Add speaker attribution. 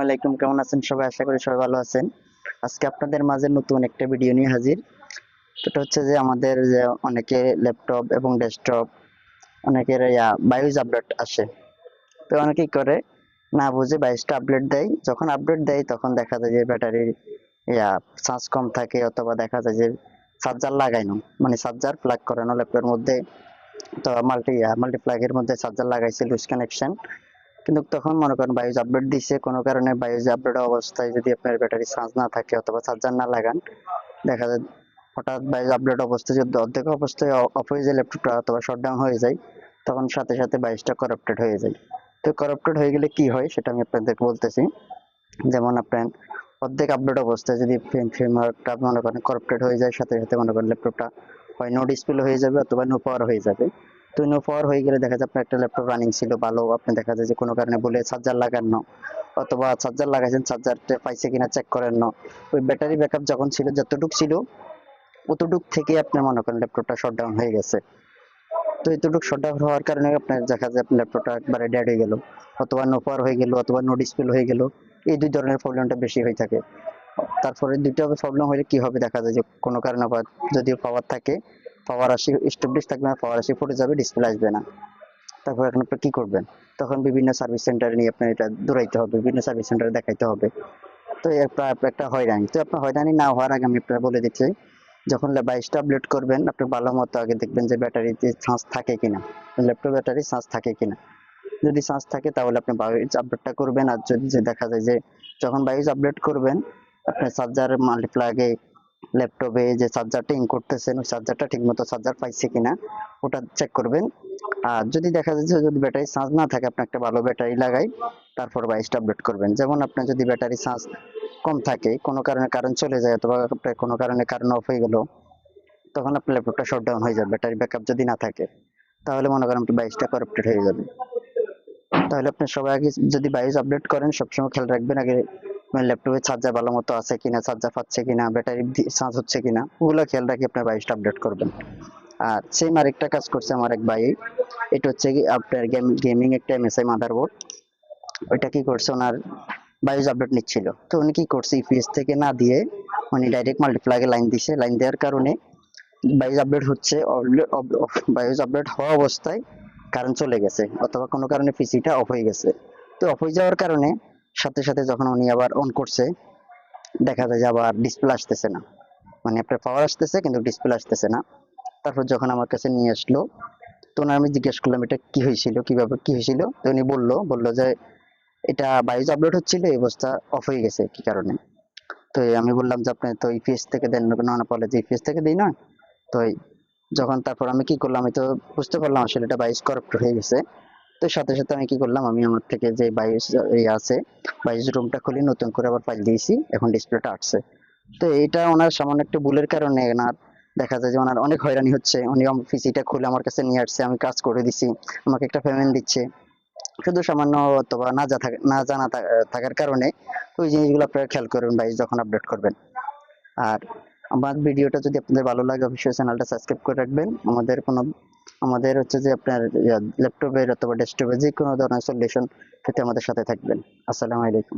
Speaker 1: আলাইকুম, কেমন আছেন সবাই? আশা করি সবাই ভালো আছেন। আজকে আপনাদের মাঝে নতুন একটা ভিডিও নিয়ে হাজির। এটা হচ্ছে যে আমাদের যে অনেকে ল্যাপটপ এবং ডেস্কটপ অনেকের বায়োস আপডেট আসে। তো অনেকেই করে না বুঝে বায়োসটা আপডেট দেয়। যখন আপডেট দেয় তখন দেখা যায় যে ব্যাটারির চার্জ কম থাকে, অথবা দেখা যায় যে চার্জার লাগাইনো মানে চার্জার প্লাগ করানো ল্যাপটপের মধ্যে, তো মাল্টিপ্লাগের মধ্যে চার্জার লাগাইছে লুজ কানেকশন। কিন্তু তখন মনে করেন বায়োস আপডেট দিছে, কোনো কারণে বায়োস আপডেট অবস্থায় যদি আপনার ব্যাটারি চার্জ না থাকে অথবা চার্জার না লাগান, দেখা যায় হঠাৎ বায়োস আপডেট অবস্থায় যদি অর্ধেক অবস্থায় অফ হয়ে যায় ল্যাপটপটা অথবা শটডাউন হয়ে যায়, তখন সাথে সাথে বায়োসটা করাপ্টেড হয়ে যায়। তো করাপ্টেড হয়ে গেলে কি হয় সেটা আমি আপনাদেরকে বলতেছি। যেমন আপনার অর্ধেক আপডেট অবস্থায় যদি ফ্রেমওয়ার্কটা মনে করেন করাপ্টেড হয়ে যায়, সাথে সাথে মনে করেন ল্যাপটপটা হয় নো ডিসপ্লে হয়ে যাবে অথবা নো পাওয়ার হয়ে যাবে। তো নো পাওয়ার হয়ে গেলে দেখা যায় আপনার একটা ল্যাপটপ রানিং ছিল ভালো, আপনি দেখা যায় যে কোনো কারণে বলে চার্জার লাগানো অথবা চার্জার লাগাইছেন, চার্জারটা পাইছে কিনা চেক করেন না, ওই ব্যাটারি ব্যাকআপ যখন ছিল যতটুকু ছিল অতটুক থেকে আপনার মনে করেন ল্যাপটপটা শটডাউন হয়ে গেছে। তো এতটুকু শটডাউন হওয়ার কারণে আপনার দেখা যায় আপনার ল্যাপটপটা একবারে ডেড হয়ে গেল, অথবা নো পাওয়ার হয়ে গেল অথবা নো ডিসপ্লে হয়ে গেল। এই দুই ধরনের প্রবলেমটা বেশি হয়ে থাকে। তারপরে দুইটা প্রবলেম হলে কি হবে, দেখা যায় যে কোনো কারণে আবার যদি পাওয়ার থাকে, পাওয়ার আসি স্টেবলিশ থাকবে না, পাওয়ার আসি ফুটে যাবে, ডিসপ্লে আসবে না। তারপর এখন আপনি কি করবেন? তখন বিভিন্ন সার্ভিস সেন্টারে নিয়ে আপনার এটা দৌড়াইতে হবে, বিভিন্ন সার্ভিস সেন্টারে দেখাইতে হবে। তো একটা হয়রানি। তো আপনার হয়রানি না হওয়ার আগে আমি আপনার বলে দিচ্ছি, যখন বাইশটা আপলোড করবেন আপনি ভালো মতো আগে দেখবেন যে ব্যাটারিতে চার্জ থাকে কিনা, ল্যাপটপ ব্যাটারি চার্জ থাকে কিনা। যদি চার্জ থাকে তাহলে আপনি বায়োস আপডেটটা করবেন। আর যদি যে দেখা যায় যে যখন বায়োস আপডেট করবেন আপনি চার্জার মাল্টিপ্লাগে ল্যাপটপে যে চার্জারটা ইন করতেছেন ওই চার্জারটা ঠিক মতো চার্জার পাইছে কিনা ওটা চেক করবেন। আর যদি দেখা যায় যে যদি ব্যাটারি চার্জ না থাকে, আপনি একটা ভালো ব্যাটারি লাগাই তারপর বায়োসটা আপডেট করবেন। যেমন আপনার যদি ব্যাটারি চার্জ কম থাকে, কোনো কারণে কারেন্ট চলে যায় অথবা আপনার কোনো কারণে কারেন্ট অফ হয়ে গেল, তখন আপনার ল্যাপটপটা শটডাউন হয়ে যাবে। ব্যাটারি ব্যাকআপ যদি না থাকে তাহলে মনে করেন আপনার বায়োসটা করাপ্টেড হয়ে যাবে। তাহলে আপনি সবাই আগে যদি বায়োস আপডেট করেন সবসময় খেয়াল রাখবেন আগে ল্যাপটপে চার্জার ভালো মতো আছে কিনা, চার্জার পাচ্ছে কিনা, ব্যাটারি চার্জ হচ্ছে কিনা, ওগুলো খেয়াল রাখি আপনার বায়োসটা আপডেট করবেন। আর সেম আরেকটা কাজ করছে আমার এক ভাই, এটা হচ্ছে কি আপনার গেমিং একটা এমএসআই মাদারবোর্ড, ওইটা কি করছে ওনার বায়োস আপডেট নিচ্ছিল। তো উনি কি করছে ইপিএস থেকে না দিয়ে উনি ডাইরেক্ট মাল্টিপ্লাগে লাইন দিছে, লাইন দেওয়ার কারণে বায়োস আপডেট হচ্ছে, বায়োস আপডেট হওয়া অবস্থায় কারেন্ট চলে গেছে অথবা কোনো কারণে পিসিটা অফ হয়ে গেছে। তো অফ হয়ে যাওয়ার কারণে সাথে সাথে যখন উনি আবার অন করছে, দেখা যায় যে আবার ডিসপ্লে আসতেছে না, মানে আপনার পাওয়ার আসতেছে কিন্তু ডিসপ্লে আসতেছে না। তারপর যখন আমার কাছে নিয়ে আসলো, তো ওনার আমি জিজ্ঞেস করলাম এটা কি হয়েছিল, কিভাবে কি হয়েছিল। তো উনি বললো যে এটা বায়োস আপডেট হচ্ছিল, এই অবস্থা অফ হয়ে গেছে কি কারণে। তো আমি বললাম যে আপনি তো ইপিএস থেকে দেন না, বলে যে ইপিএস থেকে দিই না। তো যখন তারপর আমি কি করলাম, আমি তো বুঝতে পারলাম আসলে এটা বায়োস করাপ্ট হয়ে গেছে। তো সাথে সাথে আমি কি করলাম, আমি আমার থেকে যে বায়োস আছে বায়োস রুমটা খুলে নতুন করে আবার ফাইল দিয়েছি, এখন ডিসপ্লেটা আসছে। তো এটা ওনার সামান্য একটা ভুলের কারণে ওনার দেখা যায় যে ওনার অনেক হয়রানি হচ্ছে। উনি পিসিটা খুলে আমার কাছে নিয়ে আসছে, আমি কাজ করে দিছি, আমাকে একটা পেমেন্ট দিচ্ছে, শুধু সামান্য অথবা না জানা থাকার কারণে। ওই জিনিসগুলো আপনারা খেয়াল করবেন ভাই যখন আপডেট করবেন। আর আমার ভিডিওটা যদি আপনাদের ভালো লাগে অবশ্যই চ্যানেলটা সাবস্ক্রাইব করে রাখবেন। আমাদের হচ্ছে যে আপনার ল্যাপটপের অথবা ডেস্কটপের যে কোনো ধরনের সলিউশন পেতে আমাদের সাথে থাকবেন। আসসালামু আলাইকুম।